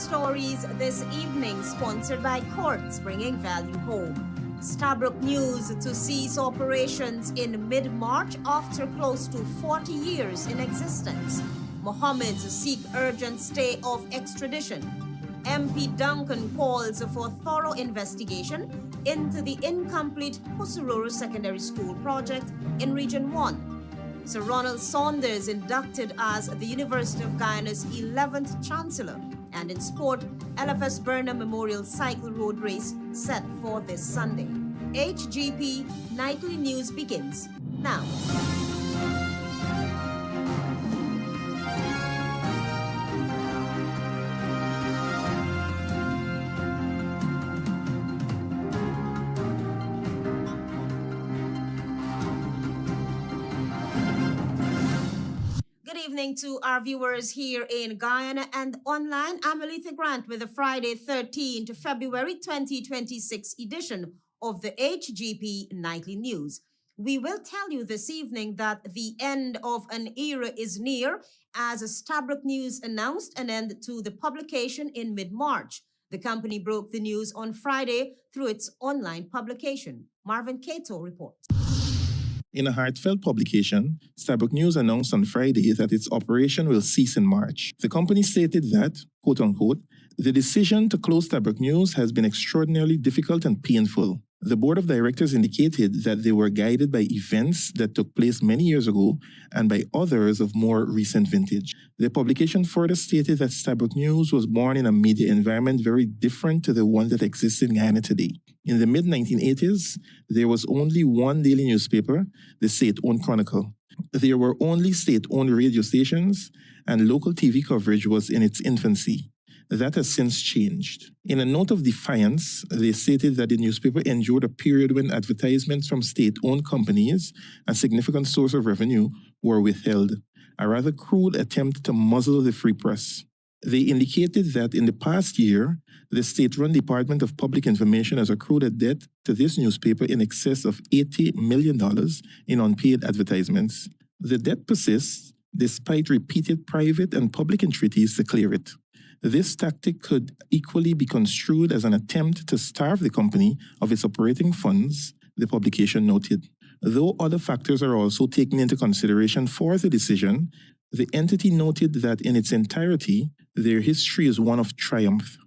stories this evening, sponsored by Courts, bringing value home. Stabroek News to cease operations in mid-March after close to 40 years in existence. MOHAMEDS seek urgent stay of extradition. MP Duncan calls for thorough investigation into the incomplete HOSORORO Secondary School project in Region 1. Sir RONALD Saunders inducted as the University of Guyana's 11th Chancellor. And in sport, L.F.S. BURNHAM Memorial Cycle Road Race set for this Sunday. HGP Nightly News begins now. Good evening to our viewers here in Guyana and online. I'm ALETHEA Grant with the Friday 13th February 2026 edition of the HGP Nightly News. We will tell you this evening that the end of an era is near, as Stabroek News announced an end to the publication in mid-March. The company broke the news on Friday through its online publication. Marvin Cato reports. In a heartfelt publication, Stabroek News announced on Friday that its operation will cease in March. The company stated that, quote-unquote, the decision to close Stabroek News has been extraordinarily difficult and painful. The board of directors indicated that they were guided by events that took place many years ago and by others of more recent vintage. The publication further stated that Stabroek News was born in a media environment very different to the one that exists in Guyana today. In the mid-1980s, there was only one daily newspaper, the state-owned Chronicle. There were only state-owned radio stations, and local TV coverage was in its infancy. That has since changed. In a note of defiance, they stated that the newspaper endured a period when advertisements from state-owned companies, a significant source of revenue, were withheld, a rather crude attempt to muzzle the free press. They indicated that in the past year, the state-run Department of Public Information has accrued a debt to this newspaper in excess of $80 million in unpaid advertisements. The debt persists despite repeated private and public entreaties to clear it. This tactic could equally be construed as an attempt to starve the company of its operating funds, the publication noted. Though other factors are also taken into consideration for the decision, the entity noted that in its entirety, their history is one of triumph.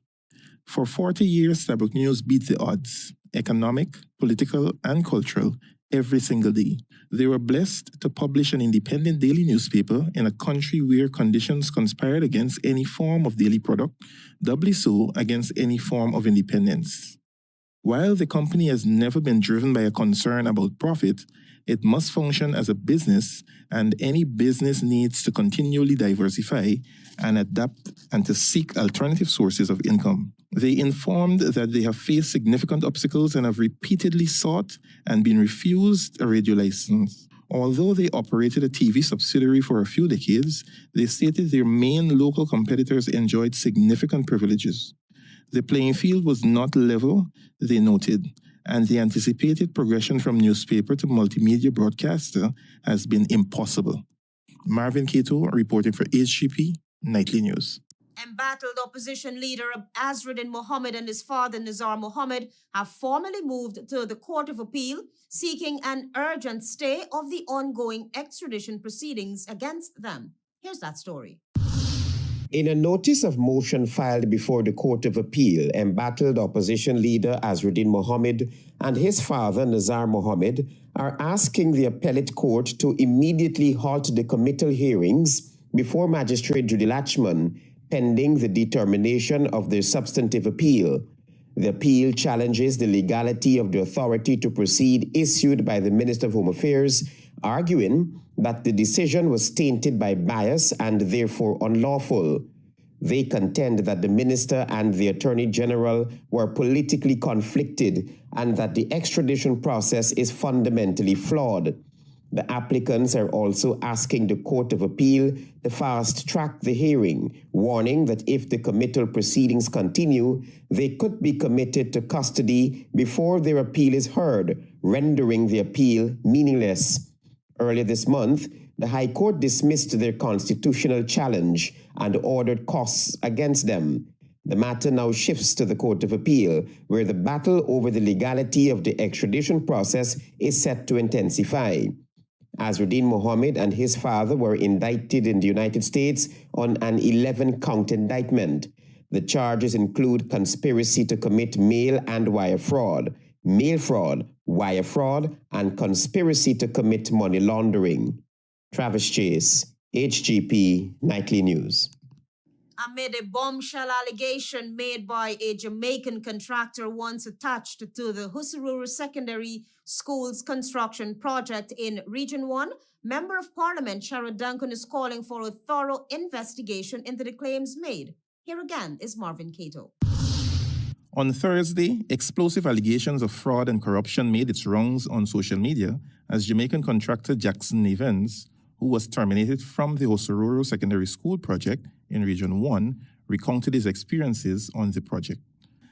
For 40 years, Stabroek News beat the odds, economic, political, and cultural, every single day. They were blessed to publish an independent daily newspaper in a country where conditions conspired against any form of daily product, doubly so against any form of independence. While the company has never been driven by a concern about profit, it must function as a business, and any business needs to continually diversify and adapt and to seek alternative sources of income. They informed that they have faced significant obstacles and have repeatedly sought and been refused a radio license. Although they operated a TV subsidiary for a few decades, they stated their main local competitors enjoyed significant privileges. The playing field was not level, they noted, and the anticipated progression from newspaper to multimedia broadcaster has been impossible. Marvin Cato reporting for HGP Nightly News. Embattled opposition leader Azruddin Mohammed and his father Nizar Mohammed have formally moved to the Court of Appeal, seeking an urgent stay of the ongoing extradition proceedings against them. Here's that story. In a notice of motion filed before the Court of Appeal, embattled opposition leader Azruddin Mohammed and his father Nizar Mohammed are asking the appellate court to immediately halt the committal hearings before Magistrate Judy Latchman, pending the determination of their substantive appeal. The appeal challenges the legality of the authority to proceed issued by the Minister of Home Affairs, arguing that the decision was tainted by bias and therefore unlawful. They contend that the Minister and the Attorney General were politically conflicted and that the extradition process is fundamentally flawed. The applicants are also asking the Court of Appeal to fast-track the hearing, warning that if the committal proceedings continue, they could be committed to custody before their appeal is heard, rendering the appeal meaningless. Earlier this month, the High Court dismissed their constitutional challenge and ordered costs against them. The matter now shifts to the Court of Appeal, where the battle over the legality of the extradition process is set to intensify. Azruddin Mohammed and his father were indicted in the United States on an 11-count indictment. The charges include conspiracy to commit mail and wire fraud, wire fraud, and conspiracy to commit money laundering. Travis Chase, HGP Nightly News. Amid a bombshell allegation made by a Jamaican contractor once attached to the HOSORORO Secondary School's construction project in Region 1, Member of Parliament DUNCAN is calling for a thorough investigation into the claims made. Here again is Marvin Cato. On Thursday, explosive allegations of fraud and corruption made its rounds on social media as Jamaican contractor Jackson Evans, who was terminated from the HOSORORO Secondary School project in Region 1, recounted his experiences on the project.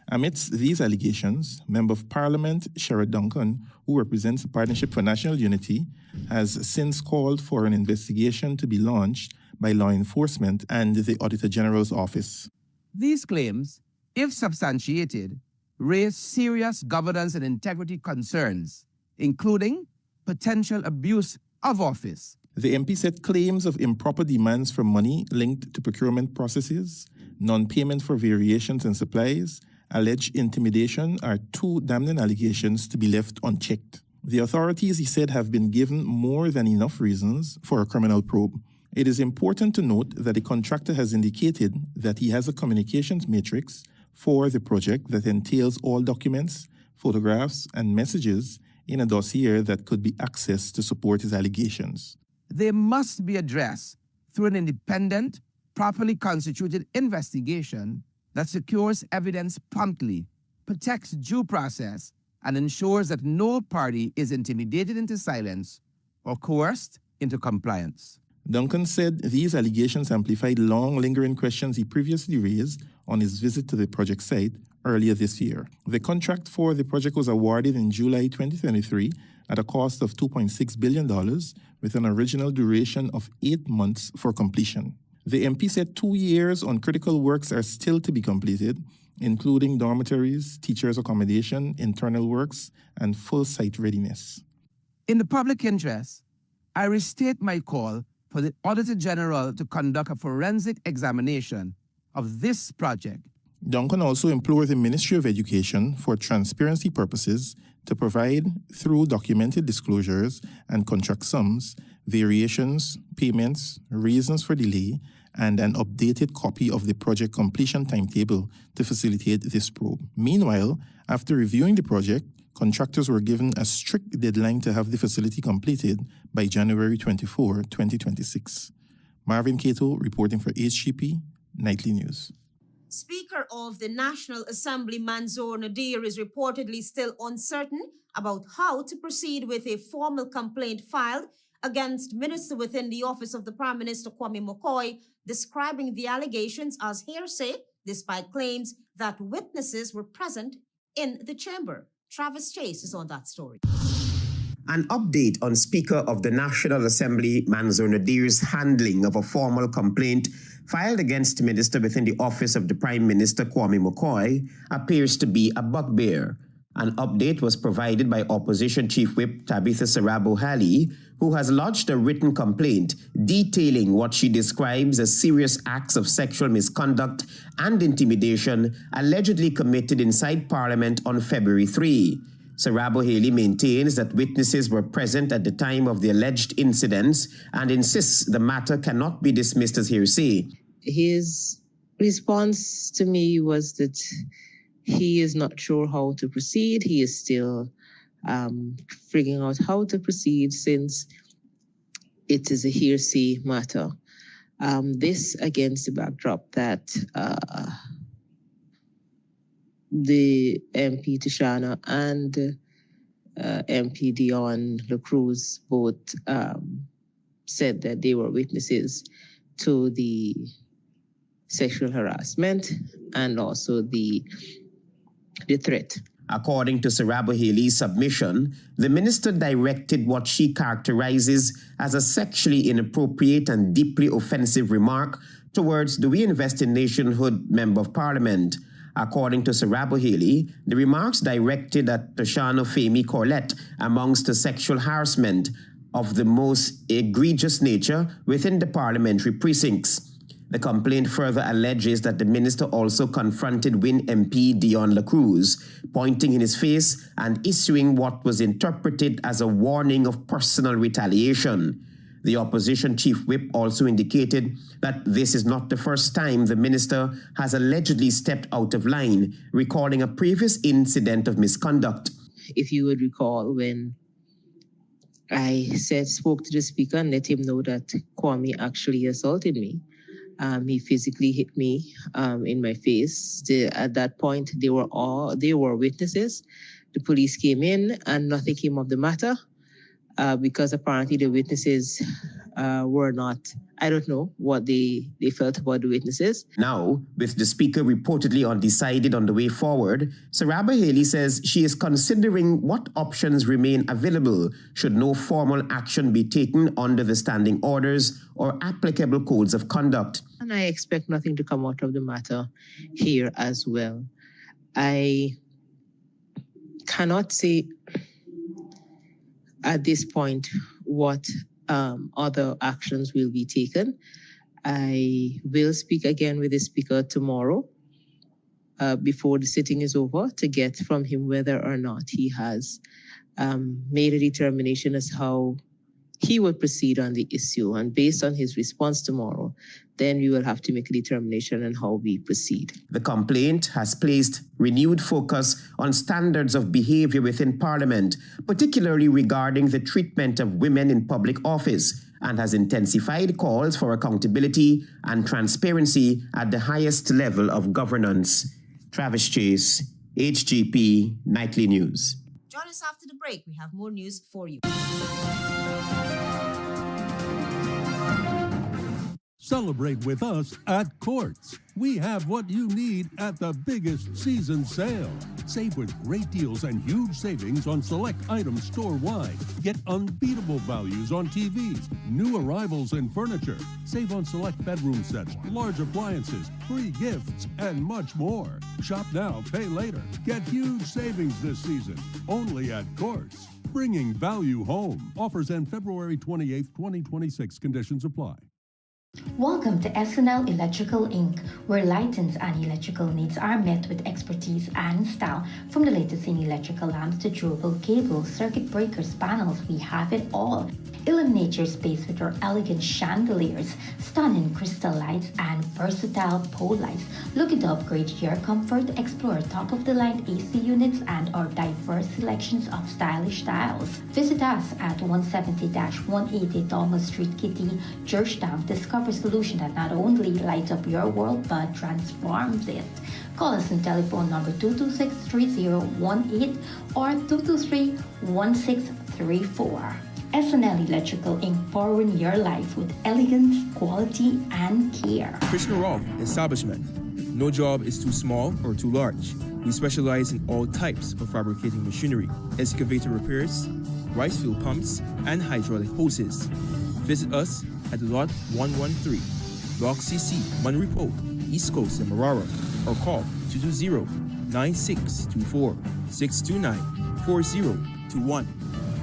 Amidst these allegations, Member of Parliament DUNCAN, who represents the Partnership for National Unity, has since called for an investigation to be launched by law enforcement and the Auditor General's office. These claims, if substantiated, raise serious governance and integrity concerns, including potential abuse of office. The MP said claims of improper demands for money linked to procurement processes, non-payment for variations in supplies, alleged intimidation are two damning allegations to be left unchecked. The authorities, he said, have been given more than enough reasons for a criminal probe. It is important to note that the contractor has indicated that he has a communications matrix for the project that entails all documents, photographs, and messages in a dossier that could be accessed to support his allegations. They must be addressed through an independent, properly constituted investigation that secures evidence promptly, protects due process, and ensures that no party is intimidated into silence or coerced into compliance. Duncan said these allegations amplified long lingering questions he previously raised on his visit to the project site earlier this year. The contract for the project was awarded in July 2023 at a cost of $2.6 billion with an original duration of 8 months for completion. The MP said 2 years on critical works are still to be completed, including dormitories, teachers' accommodation, internal works, and full site readiness. In the public interest, I restate my call for the Auditor General to conduct a forensic examination of this project. Duncan also implored the Ministry of Education, for transparency purposes, to provide, through documented disclosures and contract sums, variations, payments, reasons for delay, and an updated copy of the project completion timetable to facilitate this probe. Meanwhile, after reviewing the project, contractors were given a strict deadline to have the facility completed by January 24, 2026. Marvin Cato reporting for HGP Nightly News. Speaker of the National Assembly Manzoor Nadir is reportedly still uncertain about how to proceed with a formal complaint filed against Minister within the Office of the Prime Minister Kwame McCoy, describing the allegations as hearsay, despite claims that witnesses were present in the chamber. Travis Chase is on that story. An update on Speaker of the National Assembly Manzoor Nadir's handling of a formal complaint filed against Minister within the Office of the Prime Minister Kwame McCoy appears to be a bugbear. An update was provided by Opposition Chief Whip Tabitha Sarabo-Halley, who has lodged a written complaint detailing what she describes as serious acts of sexual misconduct and intimidation allegedly committed inside Parliament on February 3. Sarabo-Halley maintains that witnesses were present at the time of the alleged incidents and insists the matter cannot be dismissed as hearsay. His response to me was that he is not sure how to proceed. He is still figuring out how to proceed since it is a hearsay matter. This against the backdrop that the MP Tishana and MP Dion LaCruz both said that they were witnesses to the sexual harassment and also the threat. According to Sarabo-Halley's submission, the minister directed what she characterizes as a sexually inappropriate and deeply offensive remark towards the We Invest in Nationhood Member of Parliament. According to Sarabo Haley, the remarks directed at Tashana Femi Corlett amongst the sexual harassment of the most egregious nature within the parliamentary precincts. The complaint further alleges that the minister also confronted Win MP Dion Lacruz, pointing in his face and issuing what was interpreted as a warning of personal retaliation. The opposition chief whip also indicated that this is not the first time the minister has allegedly stepped out of line, recalling a previous incident of misconduct. If you would recall, when I spoke to the speaker and let him know that Kwame actually assaulted me, he physically hit me in my face. At that point, they were witnesses. The police came in and nothing came of the matter. Because apparently the witnesses were not, I don't know what they felt about the witnesses. Now, with the speaker reportedly undecided on the way forward, Saraba Haley says she is considering what options remain available should no formal action be taken under the standing orders or applicable codes of conduct. And I expect nothing to come out of the matter here as well. I cannot say at this point what other actions will be taken. I will speak again with the speaker tomorrow before the sitting is over to get from him whether or not he has made a determination as how he will proceed on the issue. And based on his response tomorrow, then we will have to make a determination on how we proceed. The complaint has placed renewed focus on standards of behavior within Parliament, particularly regarding the treatment of women in public office, and has intensified calls for accountability and transparency at the highest level of governance. Travis Chase, HGP Nightly News. Join us after the break. We have more news for you. Celebrate with us at Courts. We have what you need at the biggest season sale. Save with great deals and huge savings on select items store-wide. Get unbeatable values on TVs, new arrivals in furniture. Save on select bedroom sets, large appliances, free gifts, and much more. Shop now, pay later. Get huge savings this season, only at Courts. Bringing value home. Offers end February 28th, 2026. Conditions apply. Welcome to SNL Electrical Inc., where lighting and electrical needs are met with expertise and style. From the latest in electrical lamps to durable cables, circuit breakers, panels, we have it all. Illuminate your space with our elegant chandeliers, stunning crystal lights, and versatile pole lights. Looking to upgrade your comfort? Explore top-of-the-line AC units and our diverse selections of stylish styles. Visit us at 170-180 Thomas Street, Kitty, Georgetown. Discover a solution that not only lights up your world but transforms it. Call us on telephone number 226-3018 or 223-1634. SNL Electrical Inc., powering your life with elegance, quality, and care. HOSORORO establishment. No job is too small or too large. We specialize in all types of fabricating machinery, excavator repairs, rice field pumps, and hydraulic hoses. Visit us at Lot 113, Block CC, Manripo, East Coast, and Marara, or call 220-9624-629-4021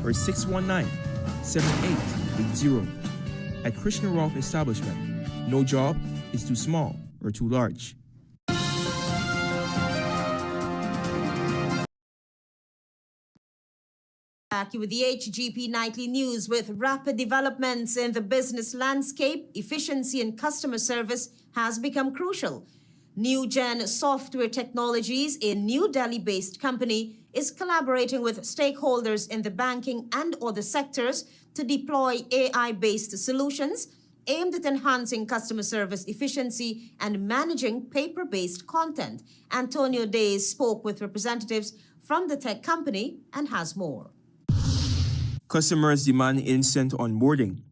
or 619-7880. At HOSORORO establishment, no job is too small or too large. Back with the HGP Nightly News. With rapid developments in the business landscape, efficiency and customer service has become crucial. NewGen Software Technologies, a New Delhi-based company, is collaborating with stakeholders in the banking and other sectors to deploy AI-based solutions aimed at enhancing customer service efficiency and managing paper-based content. Antonio Days spoke with representatives from the tech company and has more. Customers demand instant onboarding,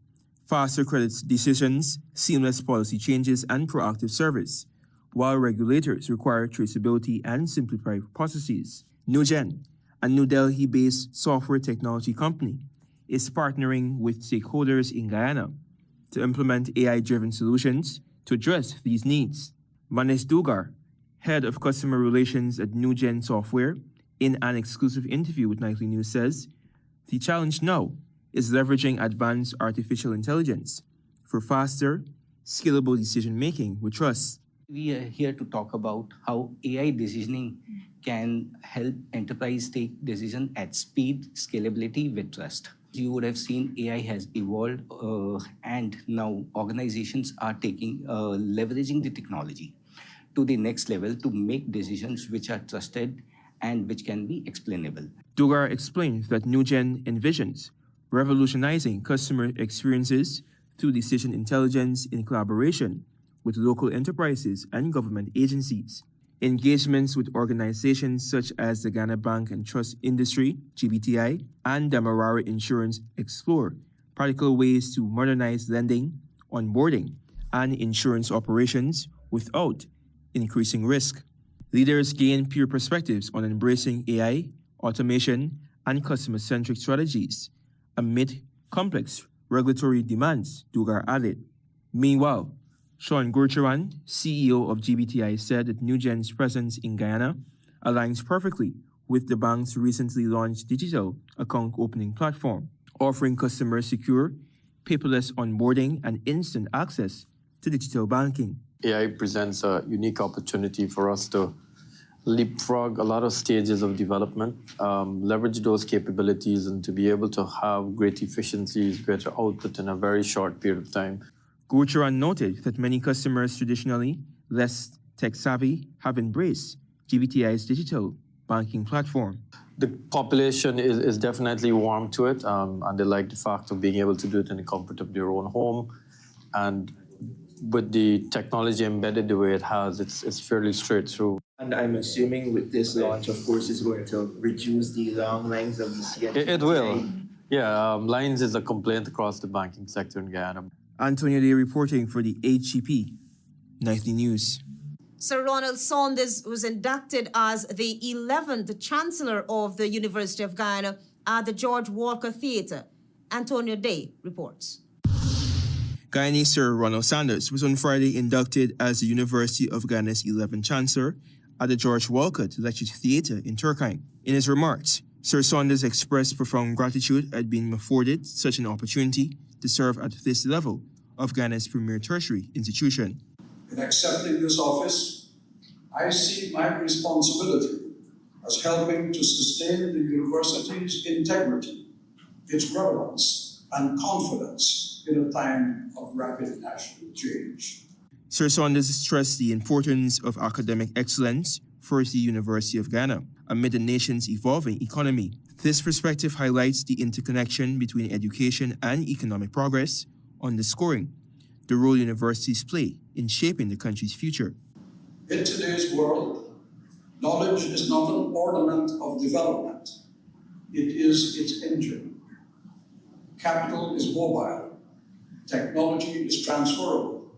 faster credit decisions, seamless policy changes, and proactive service, while regulators require traceability and simplified processes. NewGen, a New Delhi-based software technology company, is partnering with stakeholders in Guyana to implement AI-driven solutions to address these needs. Manesh Dugar, head of customer relations at NewGen Software, in an exclusive interview with Nightly News says, the challenge now is leveraging advanced artificial intelligence for faster, scalable decision-making with trust. We are here to talk about how AI decisioning can help enterprise take decisions at speed, scalability with trust. You would have seen AI has evolved and now organizations are leveraging the technology to the next level to make decisions which are trusted and which can be explainable. Dugar explains that NewGen envisions revolutionizing customer experiences through decision intelligence in collaboration with local enterprises and government agencies. Engagements with organizations such as the Ghana Bank and Trust Industry, GBTI, and Demerara Insurance explore practical ways to modernize lending, onboarding, and insurance operations without increasing risk. Leaders gain peer perspectives on embracing AI, automation, and customer-centric strategies amid complex regulatory demands, Dugar added. Meanwhile, Sean Gurcharan, CEO of GBTI, said that NewGen's presence in Guyana aligns perfectly with the bank's recently launched digital account opening platform, offering customers secure, paperless onboarding and instant access to digital banking. AI presents a unique opportunity for us to leapfrog a lot of stages of development, leverage those capabilities, and to be able to have great efficiencies, greater output in a very short period of time. Gurcharan noted that many customers traditionally less tech-savvy have embraced GBTI's digital banking platform. The population is definitely warm to it, and they like the fact of being able to do it in the comfort of their own home. And with the technology embedded the way it has, it's fairly straight through. And I'm assuming with this launch, of course, it's going to reduce the long lines that we see. It will. Yeah, lines is a complaint across the banking sector in Guyana. Antonio Day reporting for the HGP Nightly News. Sir Ronald Saunders was inducted as the 11th Chancellor of the University of Guyana at the George Walker Theatre. Antonio Day reports. Guyanese Sir Ronald Saunders was on Friday inducted as the University of Guyana's 11th Chancellor at the George Walker Lecture Theatre in Turkine. In his remarks, Sir Saunders expressed profound gratitude at being afforded such an opportunity to serve at this level of Ghana's premier tertiary institution. In accepting this office, I see my responsibility as helping to sustain the university's integrity, its relevance, and confidence in a time of rapid national change. Sir Saunders stressed the importance of academic excellence for the University of Ghana amid the nation's evolving economy. This perspective highlights the interconnection between education and economic progress, underscoring the role universities play in shaping the country's future. In today's world, knowledge is not an ornament of development. It is its engine. Capital is mobile. Technology is transferable.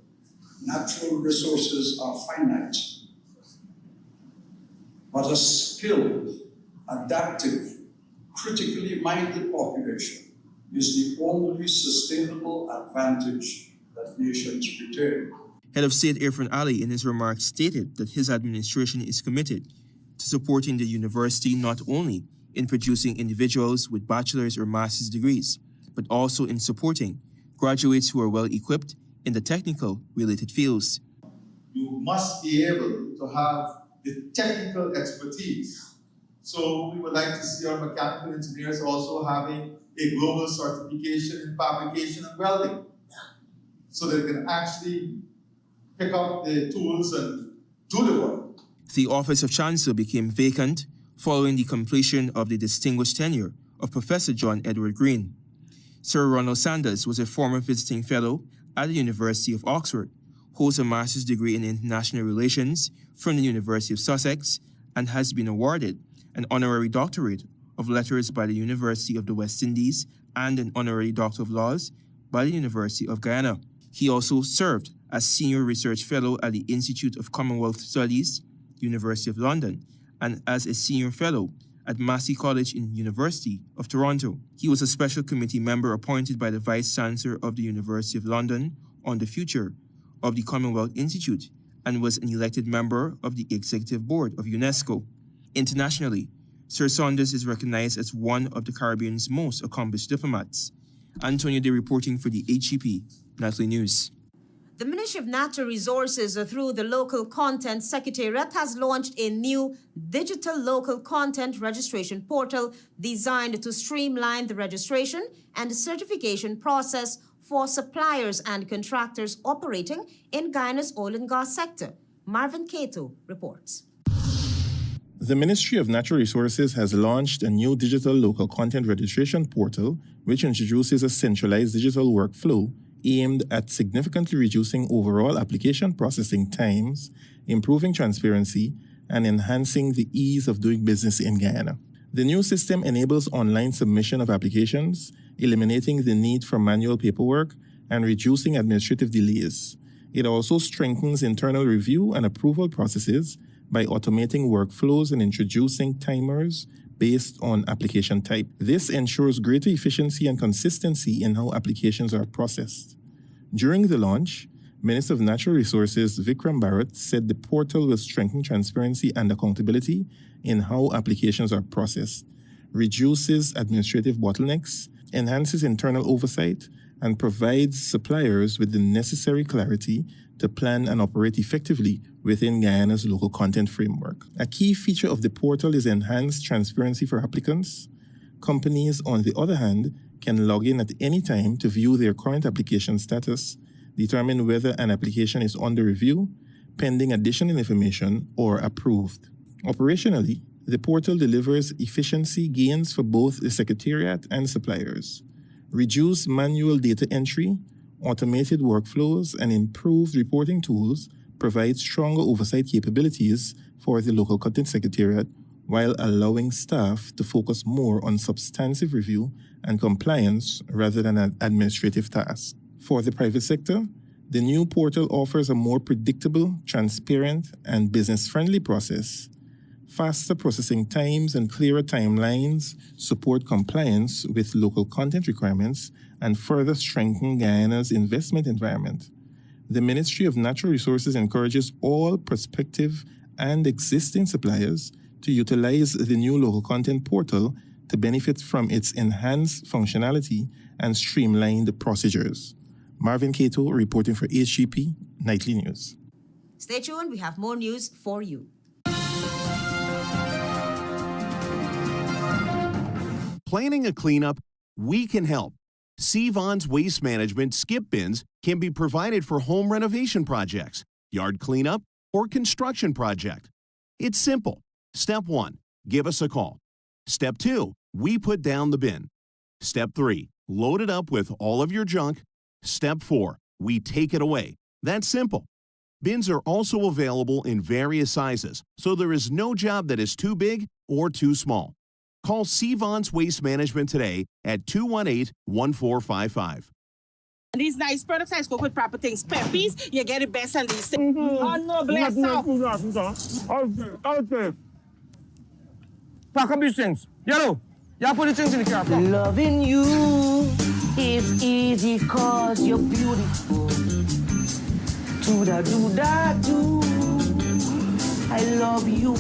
Natural resources are finite. But a skilled, adaptive, critically minded population is the only sustainable advantage that nations retain. Head of State Irfan Ali in his remarks stated that his administration is committed to supporting the university not only in producing individuals with bachelor's or master's degrees, but also in supporting graduates who are well equipped in the technical related fields. You must be able to have the technical expertise. So we would like to see our mechanical engineers also having a global certification in fabrication and welding, so they can actually pick up the tools and do the work. The office of Chancellor became vacant following the completion of the distinguished tenure of Professor John Edward Green. Sir Ronald Saunders was a former visiting fellow at the University of Oxford, holds a master's degree in international relations from the University of Sussex, and has been awarded an honorary doctorate of letters by the University of the West Indies and an honorary Doctor of Laws by the University of Guyana. He also served as Senior Research Fellow at the Institute of Commonwealth Studies, University of London, and as a Senior Fellow at Massey College in University of Toronto. He was a special committee member appointed by the Vice-Chancellor of the University of London on the future of the Commonwealth Institute and was an elected member of the Executive Board of UNESCO. Internationally, Sir Saunders is recognized as one of the Caribbean's most accomplished diplomats. Antonio Day reporting for the HGP Nightly News. The Ministry of Natural Resources, through the Local Content Secretariat, has launched a new digital local content registration portal designed to streamline the registration and certification process for suppliers and contractors operating in Guyana's oil and gas sector. Marvin Cato reports. The Ministry of Natural Resources has launched a new digital local content registration portal which introduces a centralized digital workflow aimed at significantly reducing overall application processing times, improving transparency, and enhancing the ease of doing business in Guyana. The new system enables online submission of applications, eliminating the need for manual paperwork and reducing administrative delays. It also strengthens internal review and approval processes by automating workflows and introducing timers based on application type. This ensures greater efficiency and consistency in how applications are processed. During the launch, Minister of Natural Resources Vikram Bharat said the portal will strengthen transparency and accountability in how applications are processed, reduces administrative bottlenecks, enhances internal oversight, and provides suppliers with the necessary clarity to plan and operate effectively within Guyana's local content framework. A key feature of the portal is enhanced transparency for applicants. Companies, on the other hand, can log in at any time to view their current application status, determine whether an application is under review, pending additional information, or approved. Operationally, the portal delivers efficiency gains for both the Secretariat and suppliers, reduced manual data entry, automated workflows, and improved reporting tools provide stronger oversight capabilities for the local content secretariat while allowing staff to focus more on substantive review and compliance rather than administrative tasks. For the private sector, the new portal offers a more predictable, transparent, and business-friendly process. Faster processing times and clearer timelines support compliance with local content requirements and further strengthen Guyana's investment environment. The Ministry of Natural Resources encourages all prospective and existing suppliers to utilize the new local content portal to benefit from its enhanced functionality and streamlined procedures. Marvin Cato reporting for HGP Nightly News. Stay tuned, we have more news for you. Planning a cleanup? We can help. CVon's Waste Management skip bins can be provided for home renovation projects, yard cleanup, or construction project. It's simple. Step 1, give us a call. Step 2, we put down the bin. Step 3, load it up with all of your junk. Step 4, we take it away. That's simple. Bins are also available in various sizes, so there is no job that is too big or too small. Call CVon's Waste Management today at 218-1455. These nice products, I cook with proper things. Peppies, you get it best and these things. Oh no, bless up. Okay. Pack up these things. Yellow, you put the things in the car. Loving you is easy cause you're beautiful. Do-da-do-da-do. I love you.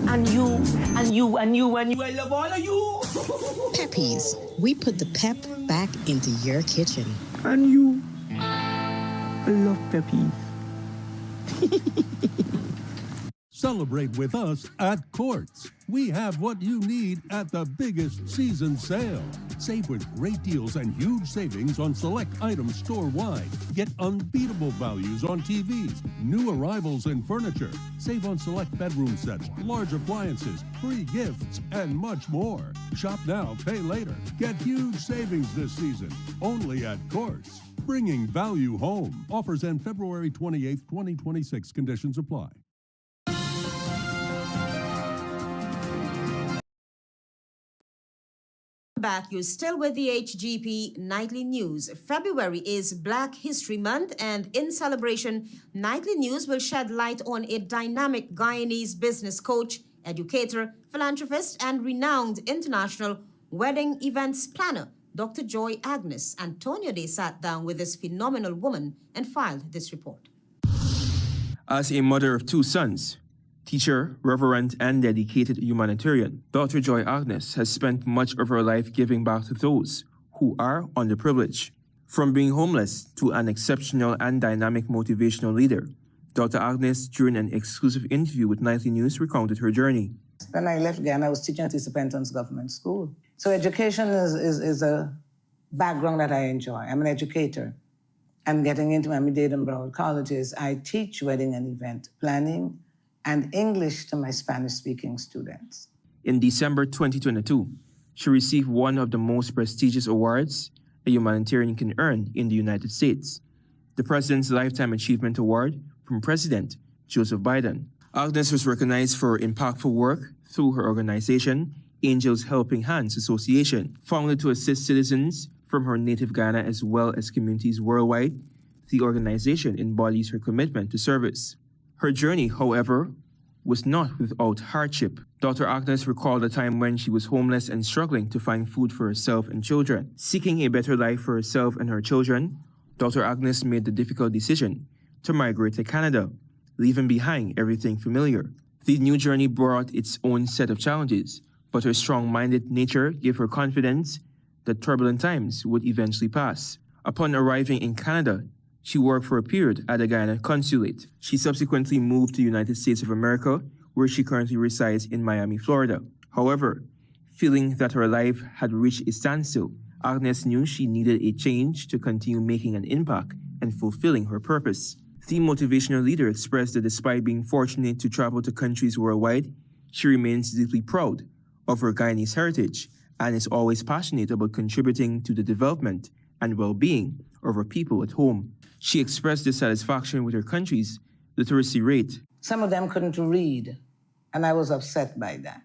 And you, and you, and you, and you. I love all of you. Peppies, we put the pep back into your kitchen. And you. I love Peppies. Celebrate with us at Courts. We have what you need at the biggest season sale. Save with great deals and huge savings on select items store-wide. Get unbeatable values on TVs, new arrivals in furniture. Save on select bedroom sets, large appliances, free gifts, and much more. Shop now, pay later. Get huge savings this season, only at Courts. Bringing value home. Offers end February 28th, 2026. Conditions apply. Back, you're still with the HGP Nightly News. February is Black History Month, and in celebration, Nightly News will shed light on a dynamic Guyanese business coach, educator, philanthropist, and renowned international wedding events planner, Dr. Joy Agnes. Antonio Day sat down with this phenomenal woman and filed this report. As a mother of two sons, teacher, reverent, and dedicated humanitarian, Dr. Joy Agnes has spent much of her life giving back to those who are underprivileged. From being homeless to an exceptional and dynamic motivational leader, Dr. Agnes, during an exclusive interview with Nightly News, recounted her journey. When I left Ghana, I was teaching at East Penton's government school. So education is a background that I enjoy. I'm an educator. I'm getting into my mid and Broward colleges. I teach wedding and event planning and English to my Spanish-speaking students. In December 2022, she received one of the most prestigious awards a humanitarian can earn in the United States, the President's Lifetime Achievement Award from President Joseph Biden. Agnes was recognized for her impactful work through her organization, Angels Helping Hands Association, founded to assist citizens from her native Ghana as well as communities worldwide. The organization embodies her commitment to service. Her journey, however, was not without hardship. Dr. Agnes recalled a time when she was homeless and struggling to find food for herself and children. Seeking a better life for herself and her children, Dr. Agnes made the difficult decision to migrate to Canada, leaving behind everything familiar. The new journey brought its own set of challenges, but her strong-minded nature gave her confidence that turbulent times would eventually pass. Upon arriving in Canada, she worked for a period at the Guyana consulate. She subsequently moved to the United States of America, where she currently resides in Miami, Florida. However, feeling that her life had reached a standstill, Agnes knew she needed a change to continue making an impact and fulfilling her purpose. The motivational leader expressed that despite being fortunate to travel to countries worldwide, she remains deeply proud of her Guyanese heritage and is always passionate about contributing to the development and well-being of her people at home. She expressed dissatisfaction with her country's literacy rate. Some of them couldn't read, and I was upset by that.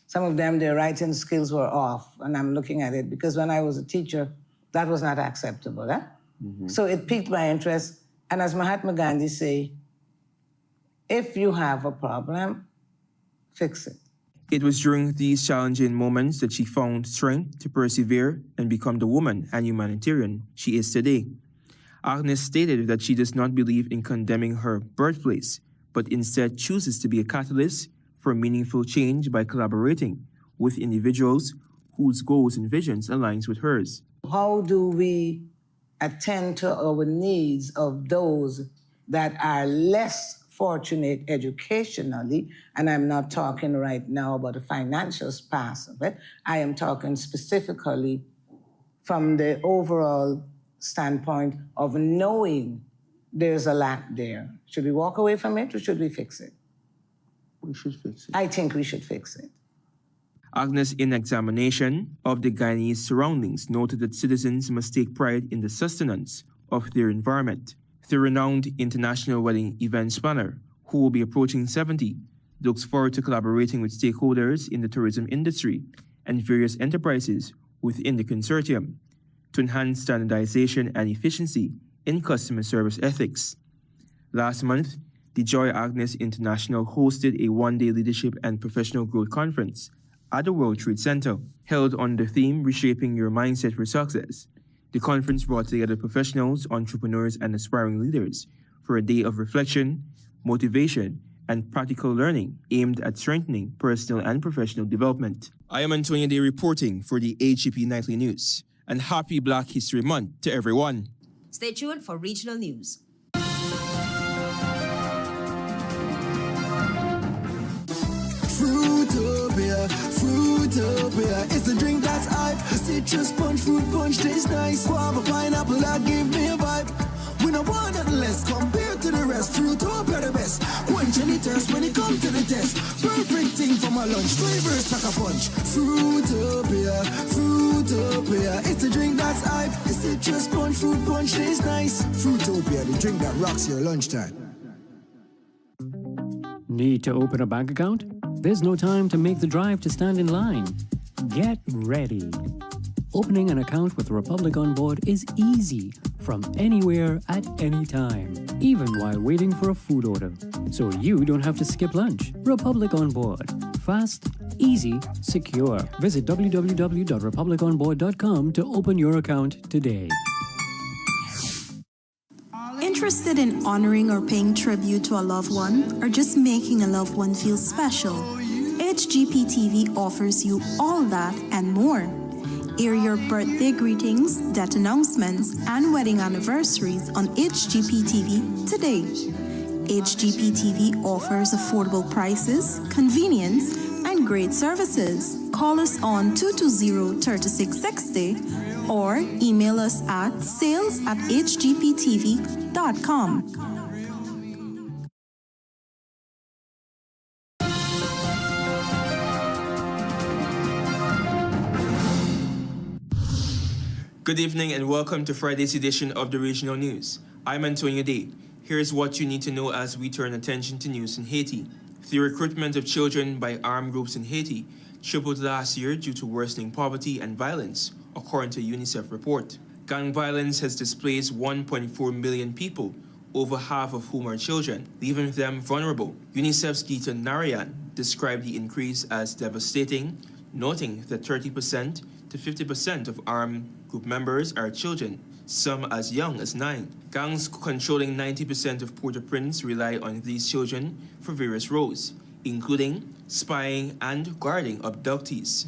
Some of them, their writing skills were off, and I'm looking at it because when I was a teacher, that was not acceptable. So it piqued my interest, and as Mahatma Gandhi say, if you have a problem, fix it. It was during these challenging moments that she found strength to persevere and become the woman and humanitarian she is today. Agnes stated that she does not believe in condemning her birthplace, but instead chooses to be a catalyst for meaningful change by collaborating with individuals whose goals and visions aligns with hers. How do we attend to our needs of those that are less fortunate educationally? And I'm not talking right now about the financial part of it. I am talking specifically from the overall standpoint of knowing there's a lack there. Should we walk away from it or should we fix it? We should fix it. I think we should fix it. Agnes, in examination of the Guyanese surroundings, noted that citizens must take pride in the sustenance of their environment. The renowned international wedding events planner, who will be approaching 70, looks forward to collaborating with stakeholders in the tourism industry and various enterprises within the consortium to enhance standardization and efficiency in customer service ethics. Last month, the Joy Agnes International hosted a one-day leadership and professional growth conference at the World Trade Center, held on the theme Reshaping Your Mindset for Success. The conference brought together professionals, entrepreneurs, and aspiring leaders for a day of reflection, motivation, and practical learning aimed at strengthening personal and professional development. I am Antonio Day reporting for the HGP Nightly News, and happy Black History Month to everyone. Stay tuned for regional news. Fruitopia, Fruitopia, it's a drink that's hype. Citrus punch, fruit punch tastes nice. Guava, pineapple, that give me a vibe. We don't want nothing less compared to the rest. Fruitopia the best. Quench any thirst when it comes to the test. Perfect thing for my lunch. Flavors pack a punch. Fruitopia, Fruitopia, it's a drink that's hype. The citrus punch, fruit punch tastes nice. Fruitopia, the drink that rocks your lunchtime. Need to open a bank account? There's no time to make the drive to stand in line. Get ready. Opening an account with Republic On Board is easy from anywhere at any time, even while waiting for a food order. So you don't have to skip lunch. Republic On Board. Fast, easy, secure. Visit www.republiconboard.com to open your account today. Interest Interested in honoring or paying tribute to a loved one, or just making a loved one feel special? HGP TV offers you all that and more. Air your birthday greetings, death announcements, and wedding anniversaries on HGP TV today. HGP TV offers affordable prices, convenience, and great services. Call us on 220-3660 or email us at sales@hgptv.com. Good evening and welcome to Friday's edition of the Regional News. I'm Antonio Day. Here's what you need to know as we turn attention to news in Haiti. The recruitment of children by armed groups in Haiti tripled last year due to worsening poverty and violence, according to a UNICEF report. Gang violence has displaced 1.4 million people, over half of whom are children, leaving them vulnerable. UNICEF's Gita Narayan described the increase as devastating, noting that 30% to 50% of armed group members are children, some as young as 9. Gangs controlling 90% of Port-au-Prince rely on these children for various roles, including spying and guarding abductees.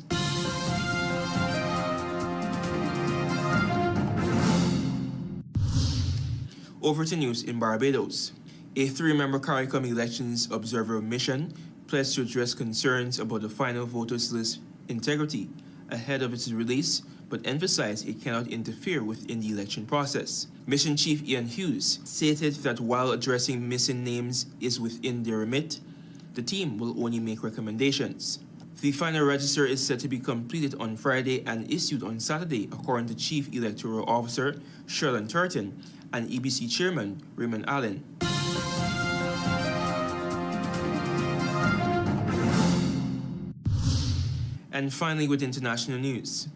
Over to news in Barbados. A 3-member CARICOM Elections Observer mission pledged to address concerns about the final voters list integrity ahead of its release, but emphasized it cannot interfere within the election process. Mission Chief Ian Hughes stated that while addressing missing names is within their remit, the team will only make recommendations. The final register is set to be completed on Friday and issued on Saturday, according to Chief Electoral Officer Sherlyn Turton and EBC Chairman Raymond Allen. And finally, with international news.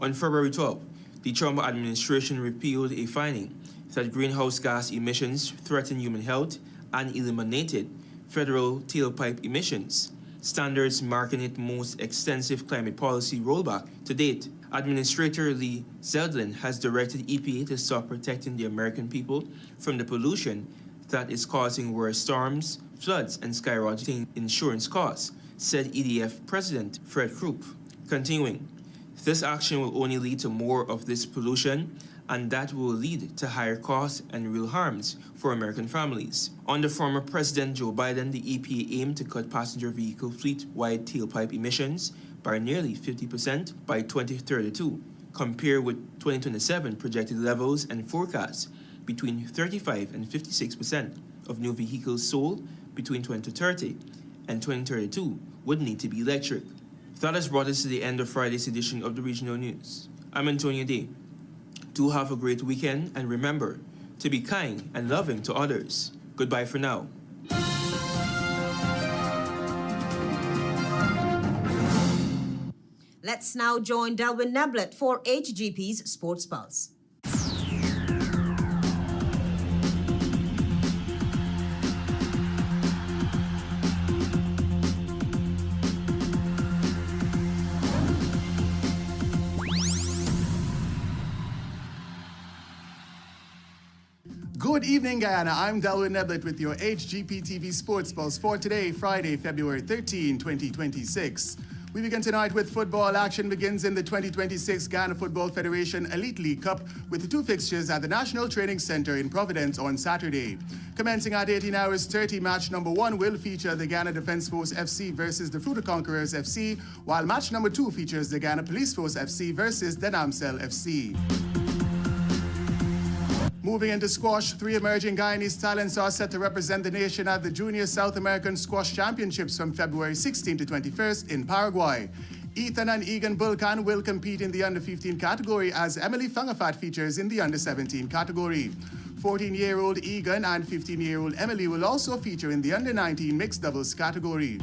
On February 12, the Trump administration repealed a finding that greenhouse gas emissions threaten human health and eliminated federal tailpipe emissions standards, marking it most extensive climate policy rollback to date. Administrator Lee Zeldin has directed EPA to stop protecting the American people from the pollution that is causing worse storms, floods, and skyrocketing insurance costs, said EDF President Fred Krupp. Continuing, this action will only lead to more of this pollution, and that will lead to higher costs and real harms for American families. Under former President Joe Biden, the EPA aimed to cut passenger vehicle fleet-wide tailpipe emissions by nearly 50% by 2032, compared with 2027 projected levels and forecasts between 35 and 56% of new vehicles sold between 2030 and 2032 would need to be electric. That has brought us to the end of Friday's edition of the Regional News. I'm Antonio Day. Do have a great weekend, and remember to be kind and loving to others. Goodbye for now. Let's now join Delwyn Neblett for HGP's Sports Pulse. Good evening, Guyana. I'm Delwyn Neblett with your HGP TV Sports Pulse for today, Friday, February 13, 2026. We begin tonight with football. Action begins in the 2026 Ghana Football Federation Elite League Cup with 2 fixtures at the National Training Center in Providence on Saturday. Commencing at 18 hours 30, match number 1 will feature the Ghana Defence Force FC versus the Fruta Conquerors FC, while match number 2 features the Ghana Police Force FC versus the NAMCEL FC. Moving into squash, 3 emerging Guyanese talents are set to represent the nation at the Junior South American Squash Championships from February 16 to 21st in Paraguay. Ethan and Egan Bulkan will compete in the under-15 category as Emily Fangafat features in the under-17 category. 14-year-old Egan and 15-year-old Emily will also feature in the under-19 mixed doubles category.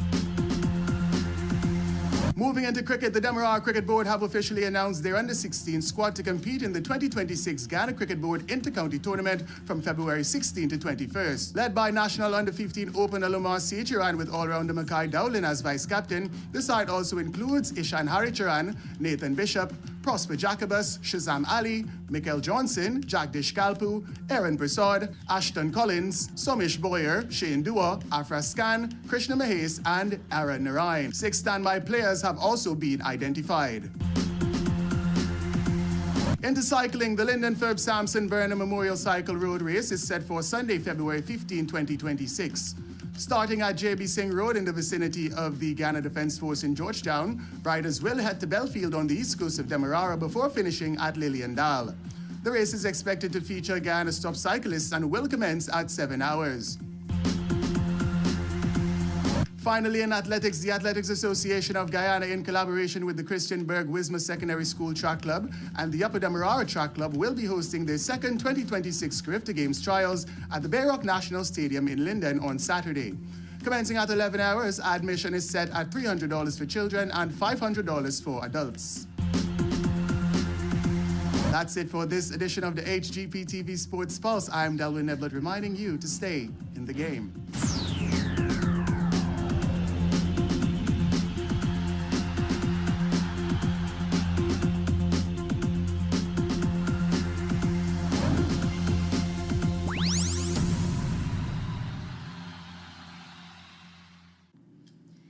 Moving into cricket, the Demerara Cricket Board have officially announced their under-16 squad to compete in the 2026 Ghana Cricket Board Inter-County Tournament from February 16 to 21st. Led by National Under-15 opener Lamar Seacharan with all-rounder Mackay Dowlin as vice-captain, the side also includes Ishan Haricharan, Nathan Bishop, Prosper Jacobus, Shazam Ali, Mikael Johnson, Jagdish Kalpu, Aaron Prasad, Ashton Collins, Somish Boyer, Shane Dua, Afra Scan, Krishna Mahes, and Aaron Narayan. 6 standby players have also been identified. Into cycling, the Lyndon Ferb Sampson Burnham Memorial Cycle Road Race is set for Sunday, February 15, 2026. Starting at JB Singh Road in the vicinity of the Ghana Defence Force in Georgetown, riders will head to Belfield on the east coast of Demerara before finishing at Liliendal. The race is expected to feature Guyana's top cyclists and will commence at 7 hours. Finally, in athletics, the Athletics Association of Guyana, in collaboration with the Christian Berg Wisma Secondary School Track Club and the Upper Demerara Track Club, will be hosting their second 2026 Carifta Games trials at the Bayrock National Stadium in Linden on Saturday. Commencing at 11 hours, admission is set at $300 for children and $500 for adults. That's it for this edition of the HGP TV Sports Pulse. I'm Delwyn Neblett, reminding you to stay in the game.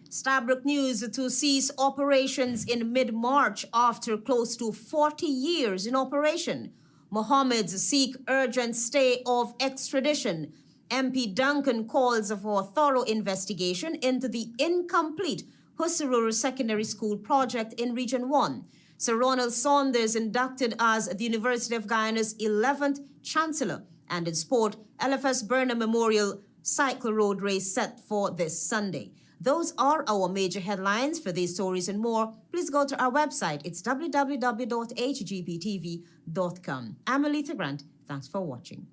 Stabroek News to cease operations in mid-March after close to 40 years in operation. MOHAMEDS seek urgent stay of extradition. MP Duncan calls for a thorough investigation into the incomplete HOSORORO Secondary School project in Region 1. Sir Ronald Saunders inducted as the University of Guyana's 11th Chancellor. And in sport, L.F.S. Burnham Memorial Cycle Road Race set for this Sunday. Those are our major headlines. For these stories and more, please go to our website. It's www.hgptv.com. I'm Aletha Grant. Thanks for watching.